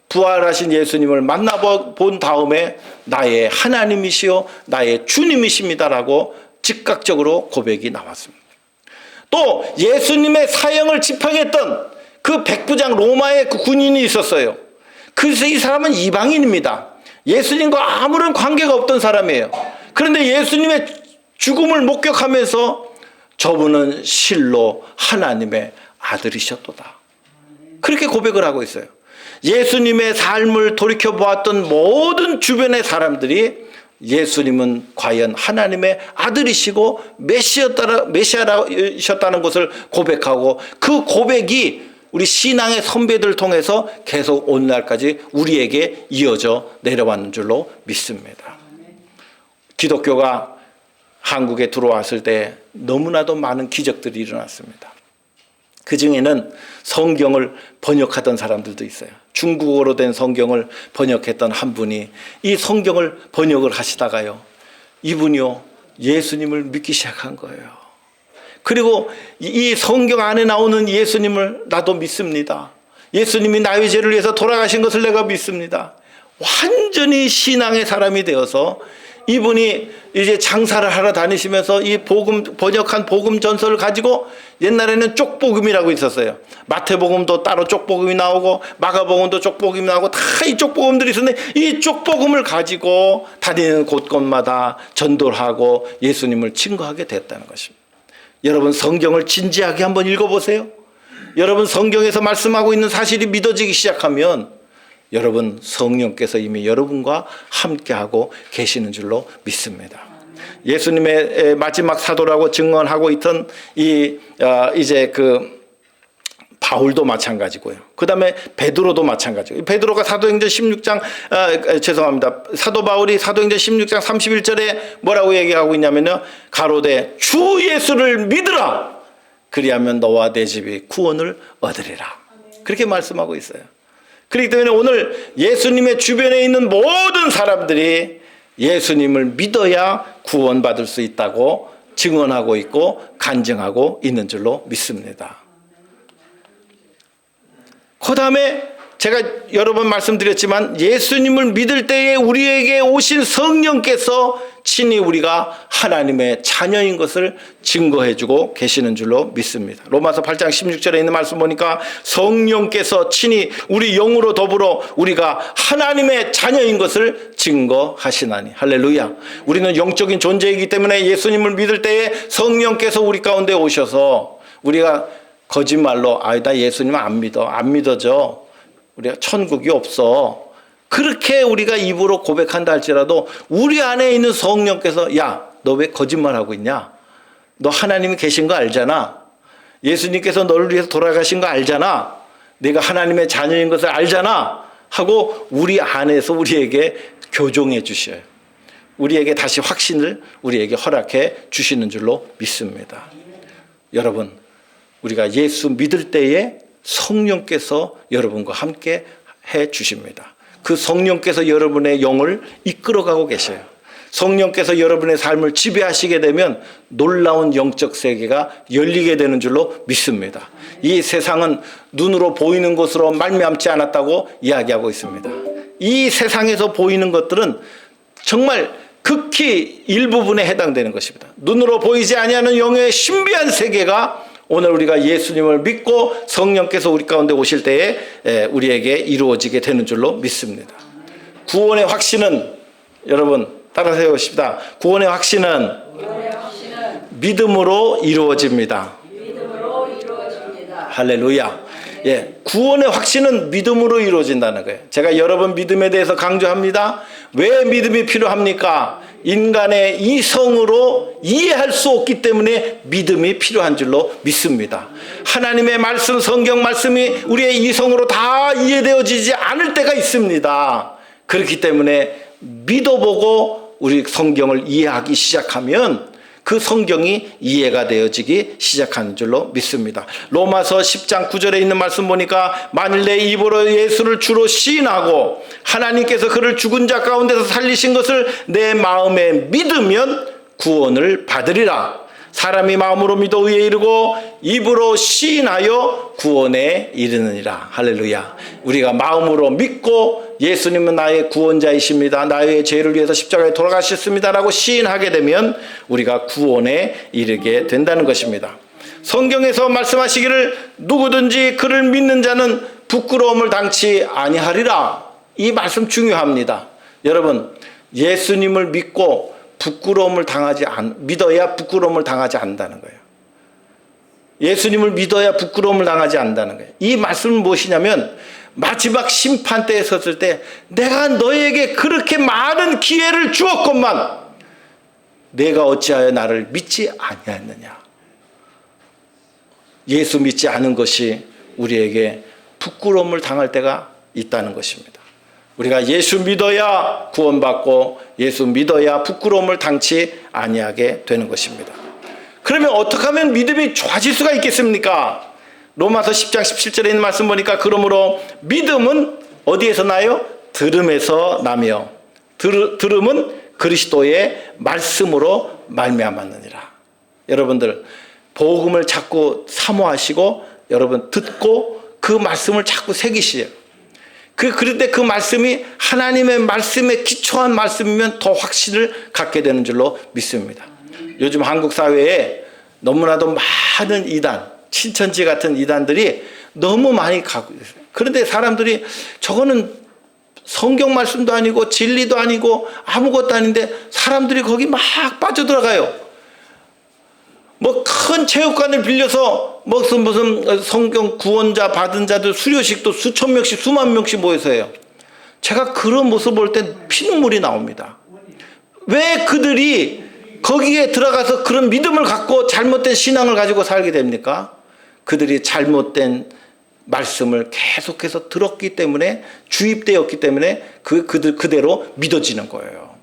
부활하신 예수님을 만나본 다음에 나의 하나님이시요 나의 주님이십니다라고 즉각적으로 고백이 나왔습니다. 또 예수님의 사형을 집행했던 그 백부장 로마의 그 군인이 있었어요. 그래서 이 사람은 이방인입니다. 예수님과 아무런 관계가 없던 사람이에요. 그런데 예수님의 죽음을 목격하면서 저분은 실로 하나님의 아들이셨도다. 그렇게 고백을 하고 있어요. 예수님의 삶을 돌이켜보았던 모든 주변의 사람들이 예수님은 과연 하나님의 아들이시고 메시아이셨다는 것을 고백하고 그 고백이 우리 신앙의 선배들을 통해서 계속 오늘날까지 우리에게 이어져 내려왔는 줄로 믿습니다. 기독교가 한국에 들어왔을 때 너무나도 많은 기적들이 일어났습니다. 그 중에는 성경을 번역하던 사람들도 있어요. 중국어로 된 성경을 번역했던 한 분이 이 성경을 번역을 하시다가요, 이분이요 예수님을 믿기 시작한 거예요. 그리고 이 성경 안에 나오는 예수님을 나도 믿습니다. 예수님이 나의 죄를 위해서 돌아가신 것을 내가 믿습니다. 완전히 신앙의 사람이 되어서 이분이 이제 장사를 하러 다니시면서 이 번역한 복음 전서를 가지고, 옛날에는 쪽복음이라고 있었어요. 마태복음도 따로 쪽복음이 나오고 마가복음도 쪽복음이 나오고 다 이 쪽복음들이 있었는데, 이 쪽복음을 가지고 다니는 곳곳마다 전도를 하고 예수님을 증거하게 됐다는 것입니다. 여러분, 성경을 진지하게 한번 읽어보세요. 여러분, 성경에서 말씀하고 있는 사실이 믿어지기 시작하면 여러분, 성령께서 이미 여러분과 함께하고 계시는 줄로 믿습니다. 예수님의 마지막 사도라고 증언하고 있던 이제 그 바울도 마찬가지고요. 그 다음에 베드로도 마찬가지고, 베드로가 사도행전 16장 사도 바울이 사도행전 16장 31절에 뭐라고 얘기하고 있냐면요, 가로되 주 예수를 믿으라, 그리하면 너와 내 집이 구원을 얻으리라, 그렇게 말씀하고 있어요. 그렇기 때문에 오늘 예수님의 주변에 있는 모든 사람들이 예수님을 믿어야 구원받을 수 있다고 증언하고 있고 간증하고 있는 줄로 믿습니다. 그 다음에 제가 여러 번 말씀드렸지만, 예수님을 믿을 때에 우리에게 오신 성령께서 친히 우리가 하나님의 자녀인 것을 증거해주고 계시는 줄로 믿습니다. 로마서 8장 16절에 있는 말씀 보니까 성령께서 친히 우리 영으로 더불어 우리가 하나님의 자녀인 것을 증거하시나니. 할렐루야. 우리는 영적인 존재이기 때문에 예수님을 믿을 때에 성령께서 우리 가운데 오셔서, 우리가 거짓말로 나 예수님 안 믿어져, 우리가 천국이 없어, 그렇게 우리가 입으로 고백한다 할지라도 우리 안에 있는 성령께서, 야, 너 왜 거짓말하고 있냐? 너 하나님이 계신 거 알잖아. 예수님께서 너를 위해서 돌아가신 거 알잖아. 네가 하나님의 자녀인 것을 알잖아 하고 우리 안에서 우리에게 교종해 주셔요. 우리에게 다시 확신을 우리에게 허락해 주시는 줄로 믿습니다. 여러분, 우리가 예수 믿을 때에 성령께서 여러분과 함께 해 주십니다. 그 성령께서 여러분의 영을 이끌어가고 계셔요. 성령께서 여러분의 삶을 지배하시게 되면 놀라운 영적 세계가 열리게 되는 줄로 믿습니다. 이 세상은 눈으로 보이는 것으로 말미암지 않았다고 이야기하고 있습니다. 이 세상에서 보이는 것들은 정말 극히 일부분에 해당되는 것입니다. 눈으로 보이지 아니하는 영의 신비한 세계가 오늘 우리가 예수님을 믿고 성령께서 우리 가운데 오실 때에 우리에게 이루어지게 되는 줄로 믿습니다. 구원의 확신은, 여러분 따라 세우십시다. 구원의 확신은 믿음으로 이루어집니다. 할렐루야. 구원의 확신은 믿음으로 이루어진다는 거예요. 제가 여러 번 믿음에 대해서 강조합니다. 왜 믿음이 필요합니까? 인간의 이성으로 이해할 수 없기 때문에 믿음이 필요한 줄로 믿습니다. 하나님의 말씀, 성경 말씀이 우리의 이성으로 다 이해되어지지 않을 때가 있습니다. 그렇기 때문에 믿어보고 우리 성경을 이해하기 시작하면 그 성경이 이해가 되어지기 시작하는 줄로 믿습니다. 로마서 10장 9절에 있는 말씀 보니까 만일 내 입으로 예수를 주로 시인하고 하나님께서 그를 죽은 자 가운데서 살리신 것을 내 마음에 믿으면 구원을 받으리라. 사람이 마음으로 믿어 의에 이르고 입으로 시인하여 구원에 이르느니라. 할렐루야. 우리가 마음으로 믿고 예수님은 나의 구원자이십니다, 나의 죄를 위해서 십자가에 돌아가셨습니다 라고 시인하게 되면 우리가 구원에 이르게 된다는 것입니다. 성경에서 말씀하시기를 누구든지 그를 믿는 자는 부끄러움을 당치 아니하리라. 이 말씀 중요합니다. 여러분, 예수님을 믿고 믿어야 부끄러움을 당하지 않는다는 거예요. 예수님을 믿어야 부끄러움을 당하지 않는다는 거예요. 이 말씀은 무엇이냐면 마지막 심판 때에 섰을 때 내가 너에게 그렇게 많은 기회를 주었건만 내가 어찌하여 나를 믿지 아니하였느냐. 예수 믿지 않은 것이 우리에게 부끄러움을 당할 때가 있다는 것입니다. 우리가 예수 믿어야 구원받고 예수 믿어야 부끄러움을 당치 아니하게 되는 것입니다. 그러면 어떻게 하면 믿음이 좋아질 수가 있겠습니까? 로마서 10장 17절에 있는 말씀 보니까 그러므로 믿음은 어디에서 나요? 들음에서 나며 들음은 그리스도의 말씀으로 말미암았느니라. 여러분들 복음을 자꾸 사모하시고 여러분 듣고 그 말씀을 자꾸 새기시요. 그런데 그 말씀이 하나님의 말씀에 기초한 말씀이면 더 확신을 갖게 되는 줄로 믿습니다. 요즘 한국 사회에 너무나도 많은 이단, 신천지 같은 이단들이 너무 많이 가고 있어요. 그런데 사람들이 저거는 성경 말씀도 아니고 진리도 아니고 아무것도 아닌데 사람들이 거기 막 빠져들어가요. 뭐 큰 체육관을 빌려서 무슨 성경 구원자 받은 자들 수료식도 수천 명씩 수만 명씩 모여서 해요. 제가 그런 모습 볼 때 피눈물이 나옵니다. 왜 그들이 거기에 들어가서 그런 믿음을 갖고 잘못된 신앙을 가지고 살게 됩니까? 그들이 잘못된 말씀을 계속해서 들었기 때문에 주입되었기 때문에 그대로 믿어지는 거예요.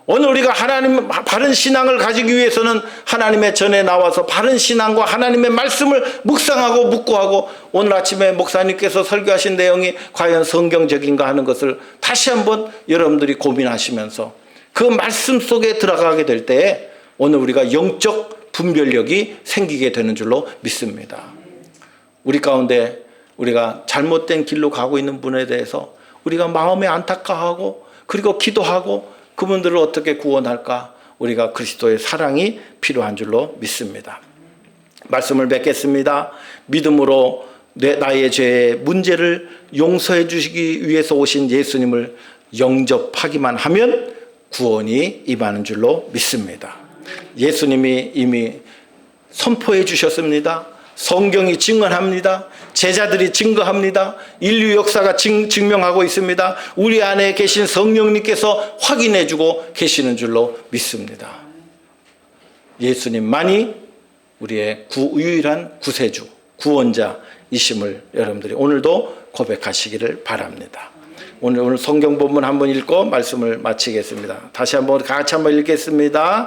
오늘 우리가 하나님 바른 신앙을 가지기 위해서는 하나님의 전에 나와서 바른 신앙과 하나님의 말씀을 묵상하고 묵고하고 오늘 아침에 목사님께서 설교하신 내용이 과연 성경적인가 하는 것을 다시 한번 여러분들이 고민하시면서 그 말씀 속에 들어가게 될 때에 오늘 우리가 영적 분별력이 생기게 되는 줄로 믿습니다. 우리 가운데 우리가 잘못된 길로 가고 있는 분에 대해서 우리가 마음에 안타까워하고 그리고 기도하고 그분들을 어떻게 구원할까? 우리가 그리스도의 사랑이 필요한 줄로 믿습니다. 말씀을 맺겠습니다. 믿음으로 나의 죄의 문제를 용서해 주시기 위해서 오신 예수님을 영접하기만 하면 구원이 임하는 줄로 믿습니다. 예수님이 이미 선포해 주셨습니다. 성경이 증언합니다. 제자들이 증거합니다. 인류 역사가 증명하고 있습니다. 우리 안에 계신 성령님께서 확인해주고 계시는 줄로 믿습니다. 예수님만이 우리의 유일한 구세주, 구원자이심을 여러분들이 오늘도 고백하시기를 바랍니다. 오늘 성경 본문 한번 읽고 말씀을 마치겠습니다. 다시 한번 같이 한번 읽겠습니다.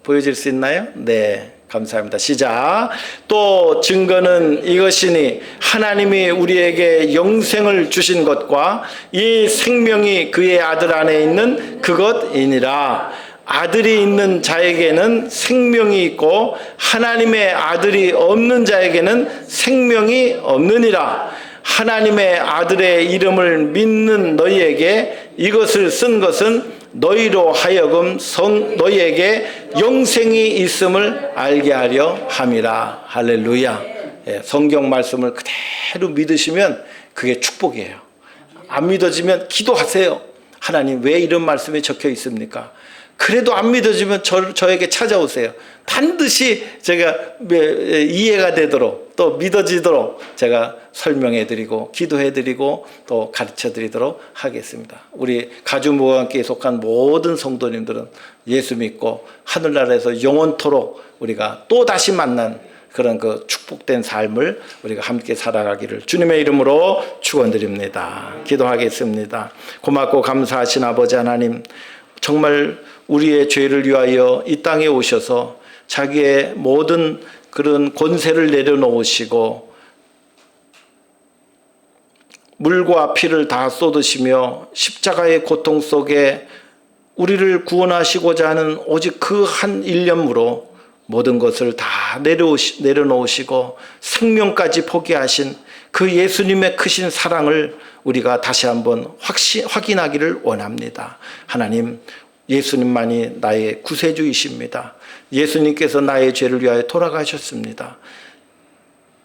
보여질 수 있나요? 네. 감사합니다. 시작. 또 증거는 이것이니 하나님이 우리에게 영생을 주신 것과 이 생명이 그의 아들 안에 있는 그것이니라. 아들이 있는 자에게는 생명이 있고 하나님의 아들이 없는 자에게는 생명이 없느니라. 하나님의 아들의 이름을 믿는 너희에게 이것을 쓴 것은 너희로 하여금 너희에게 영생이 있음을 알게 하려 함이라. 할렐루야. 성경 말씀을 그대로 믿으시면 그게 축복이에요. 안 믿어지면 기도하세요. 하나님 왜 이런 말씀이 적혀 있습니까? 그래도 안 믿어지면 저에게 찾아오세요. 반드시 제가 이해가 되도록 또 믿어지도록 제가 설명해드리고 기도해드리고 또 가르쳐드리도록 하겠습니다. 우리 가주목왕교회에 속한 모든 성도님들은 예수 믿고 하늘나라에서 영원토록 우리가 또 다시 만난 그런 그 축복된 삶을 우리가 함께 살아가기를 주님의 이름으로 축원드립니다. 기도하겠습니다. 고맙고 감사하신 아버지 하나님, 정말 우리의 죄를 위하여 이 땅에 오셔서 자기의 모든 그런 권세를 내려놓으시고 물과 피를 다 쏟으시며 십자가의 고통 속에 우리를 구원하시고자 하는 오직 그 한 일념으로 모든 것을 다 내려놓으시고 생명까지 포기하신 그 예수님의 크신 사랑을 우리가 다시 한번 확인하기를 원합니다. 하나님, 예수님만이 나의 구세주이십니다. 예수님께서 나의 죄를 위하여 돌아가셨습니다.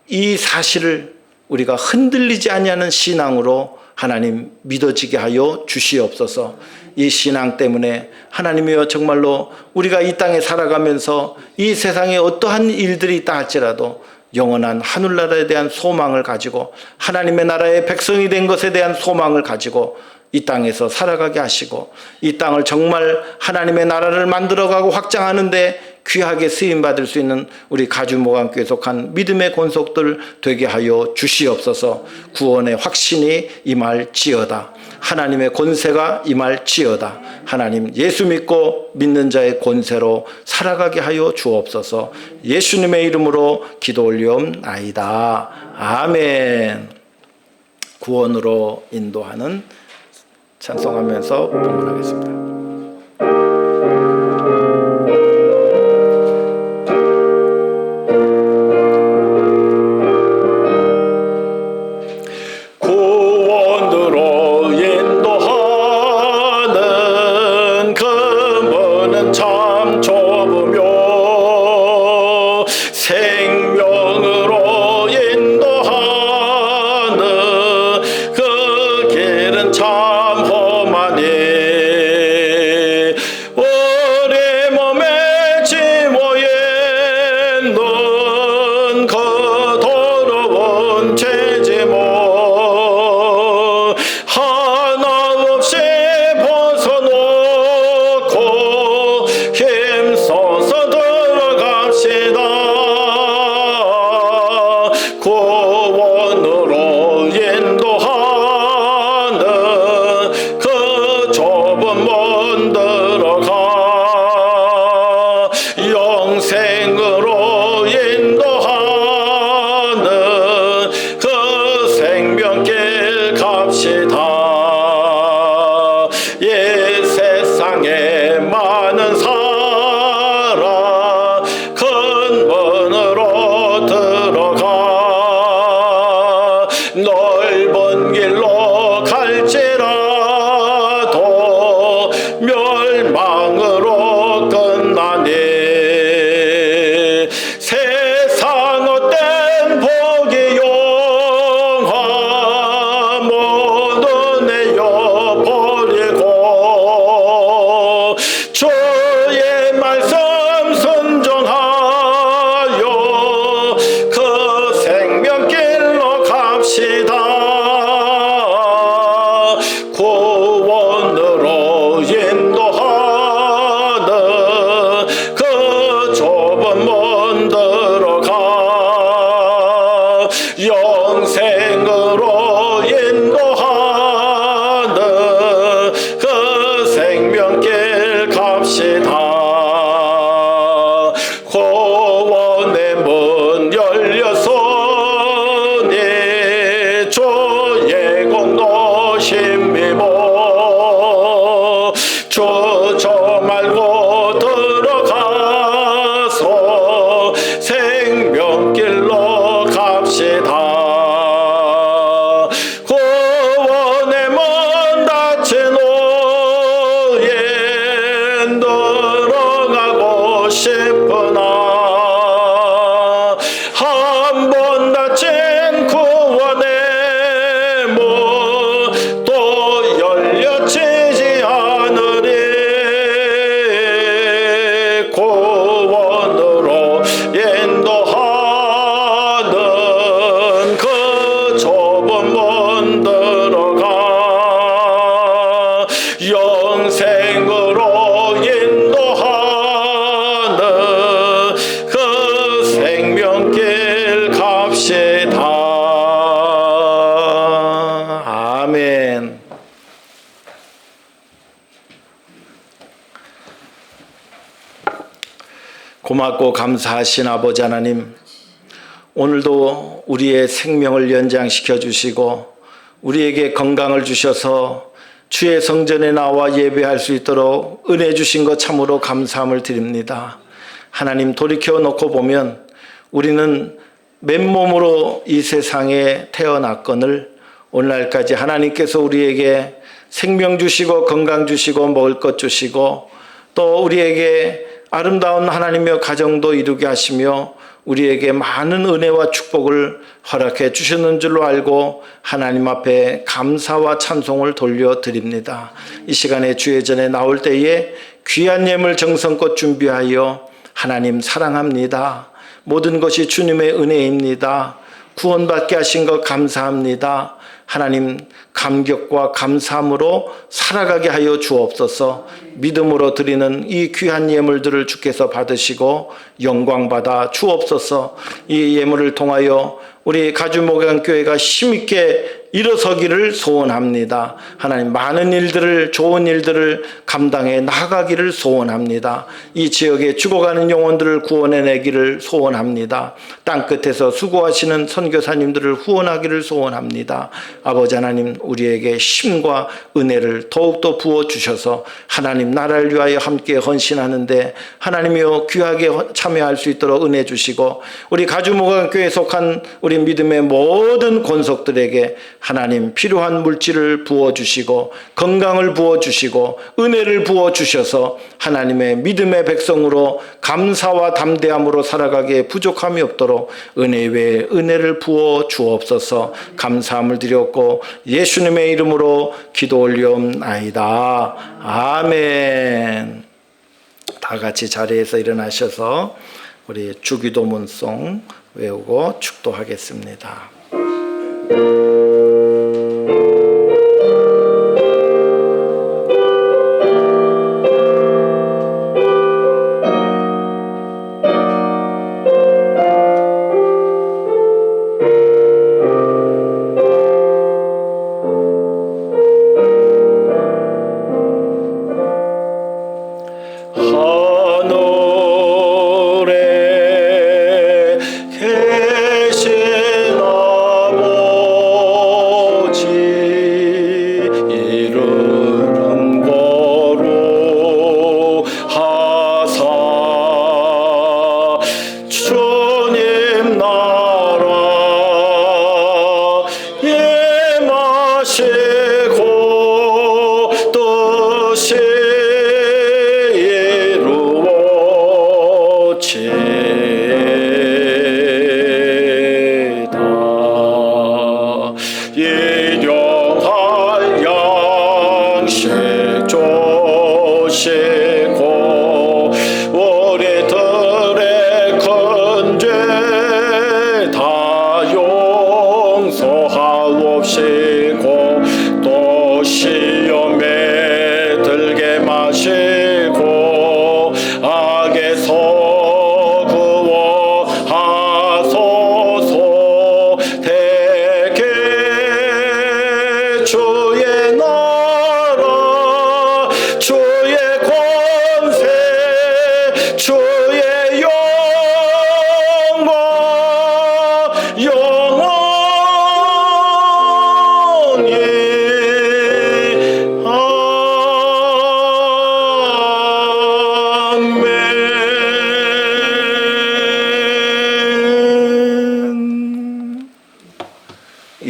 이 사실을 우리가 흔들리지 아니하는 신앙으로 하나님 믿어지게 하여 주시옵소서. 이 신앙 때문에 하나님이여 정말로 우리가 이 땅에 살아가면서 이 세상에 어떠한 일들이 있다 할지라도 영원한 하늘나라에 대한 소망을 가지고 하나님의 나라의 백성이 된 것에 대한 소망을 가지고 이 땅에서 살아가게 하시고 이 땅을 정말 하나님의 나라를 만들어가고 확장하는데 귀하게 쓰임받을 수 있는 우리 가주목왕교회에 속한 믿음의 권속들 되게 하여 주시옵소서. 구원의 확신이 임할지어다. 하나님의 권세가 임할지어다. 하나님, 예수 믿고 믿는 자의 권세로 살아가게 하여 주옵소서. 예수님의 이름으로 기도 올리옵나이다. 아멘. 구원으로 인도하는 찬송하면서 봉헌하겠습니다. 구원으로 인도하는 그 문은 참 좁으며 생명으로 인도하는 그 길은 참 험하니 우리 몸에 지워 있는 그 더러운 죄짐을 하나 없이 벗어놓고 힘써서 들어갑시다. 구원으로 인도하는 그 좁은 문 들어가 영생으로 인도하는 그 생명길 갑시다. 이 세상에 많은 사람 큰 문으로 들어가 넓은 길로 갈지라도 멸망으로 끝나니 세상 헛된 복이 영화 모두 내어 버리고 주의 말씀 순종하여 그 생명길로 갑시다. 구원으로 인도하는 그 좁은 문 들어가 영생으로 인도하는 그 생명길 갑시다. 구원의 문 열렸으니 주의 공도 힘입어 주저 말고 들어가서 생명길로 갑시다. 구원의 문 닫힌 후에 들어가고 싶으나 한 번 닫힌 구원의 문 또 열려지지 않으리. 고맙고 감사하신 아버지 하나님, 오늘도 우리의 생명을 연장시켜 주시고 우리에게 건강을 주셔서 주의 성전에 나와 예배할 수 있도록 은혜 주신 것 참으로 감사함을 드립니다. 하나님, 돌이켜 놓고 보면 우리는 맨몸으로 이 세상에 태어났거늘 오늘날까지 하나님께서 우리에게 생명 주시고 건강 주시고 먹을 것 주시고 또 우리에게 아름다운 하나님의 가정도 이루게 하시며 우리에게 많은 은혜와 축복을 허락해 주셨는 줄로 알고 하나님 앞에 감사와 찬송을 돌려드립니다. 이 시간에 주의 전에 나올 때에 귀한 예물 정성껏 준비하여 하나님 사랑합니다. 모든 것이 주님의 은혜입니다. 구원받게 하신 것 감사합니다. 하나님, 감격과 감사함으로 살아가게 하여 주옵소서. 믿음으로 드리는 이 귀한 예물들을 주께서 받으시고 영광받아 주옵소서. 이 예물을 통하여 우리 가주목양교회가 힘있게 일어서기를 소원합니다. 하나님, 많은 일들을, 좋은 일들을 감당해 나아가기를 소원합니다. 이 지역에 죽어가는 영혼들을 구원해내기를 소원합니다. 땅끝에서 수고하시는 선교사님들을 후원하기를 소원합니다. 아버지 하나님, 우리에게 힘과 은혜를 더욱더 부어주셔서 하나님 나라를 위하여 함께 헌신하는데 하나님이여 귀하게 참여할 수 있도록 은혜 주시고 우리 가주목양교회에 속한 우리 믿음의 모든 권속들에게 하나님 필요한 물질을 부어주시고 건강을 부어주시고 은혜를 부어주셔서 하나님의 믿음의 백성으로 감사와 담대함으로 살아가기에 부족함이 없도록 은혜 외에 은혜를 부어주옵소서. 감사함을 드렸고 예수님의 이름으로 기도 올리옵나이다. 아멘. 다 같이 자리에서 일어나셔서 우리 주기도문송 외우고 축도하겠습니다.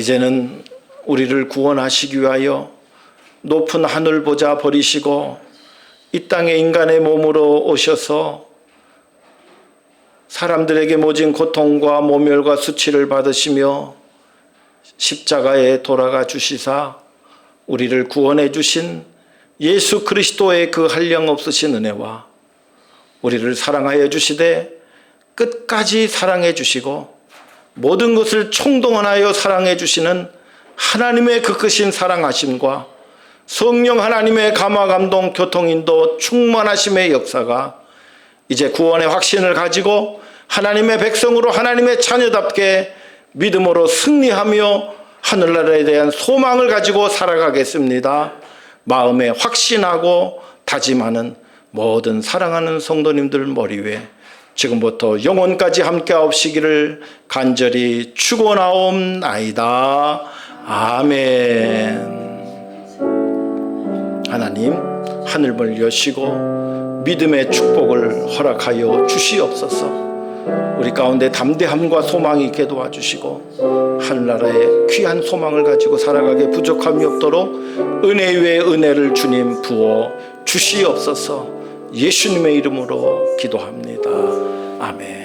이제는 우리를 구원하시기 위하여 높은 하늘 보좌 버리시고 이 땅에 인간의 몸으로 오셔서 사람들에게 모진 고통과 모멸과 수치를 받으시며 십자가에 돌아가 주시사 우리를 구원해 주신 예수 그리스도의 그 한량없으신 은혜와 우리를 사랑하여 주시되 끝까지 사랑해 주시고 모든 것을 총동원하여 사랑해 주시는 하나님의 그 크신 사랑하심과 성령 하나님의 감화 감동 교통인도 충만하심의 역사가 이제 구원의 확신을 가지고 하나님의 백성으로 하나님의 자녀답게 믿음으로 승리하며 하늘나라에 대한 소망을 가지고 살아가겠습니다. 마음에 확신하고 다짐하는 모든 사랑하는 성도님들 머리 위에 지금부터 영원까지 함께하옵시기를 간절히 축원하옵나이다. 아멘. 하나님, 하늘을 여시고 믿음의 축복을 허락하여 주시옵소서. 우리 가운데 담대함과 소망이 있게 도와주시고 하늘나라의 귀한 소망을 가지고 살아가게 부족함이 없도록 은혜 위에 은혜를 주님 부어 주시옵소서. 예수님의 이름으로 기도합니다. 아멘.